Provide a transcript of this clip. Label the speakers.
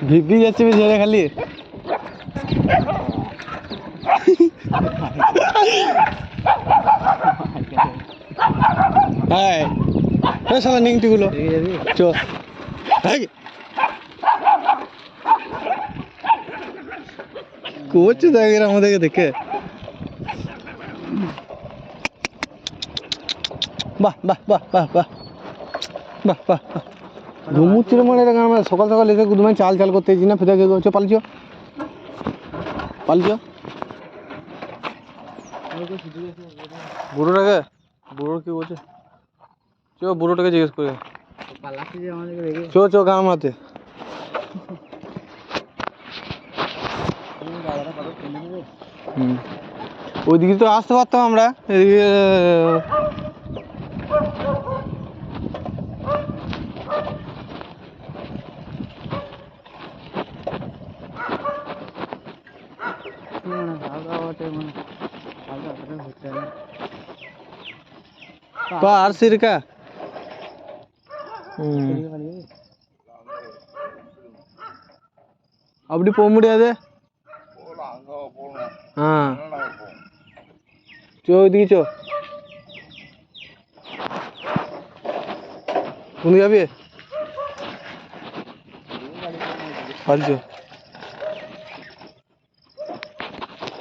Speaker 1: VP যাচ্ছে ঝেড়ে খালি হ্যাঁ সালা নিংটি গুলো চ করছে দেখ আমাদেরকে দেখে বাহ বাহ বাহ বাহ বাহ বাহ বাহ ঘুমুচ্ছিল মানে আমরা সকাল সকাল এসে তুমি চাল চাল করতেছি না ফেলে করছো পালছো পালছো বুড়োটাকে বুড়ো কি বলছে চো বুড়োটাকে জিজ্ঞেস করে চো চো গান মারতে ওইদিকে তো আসতে পারতাম আমরা এদিকে ఆర్సీరికా அப்படி போக முடியாது ஆ சோ দিছো তুমি যাবে পারছো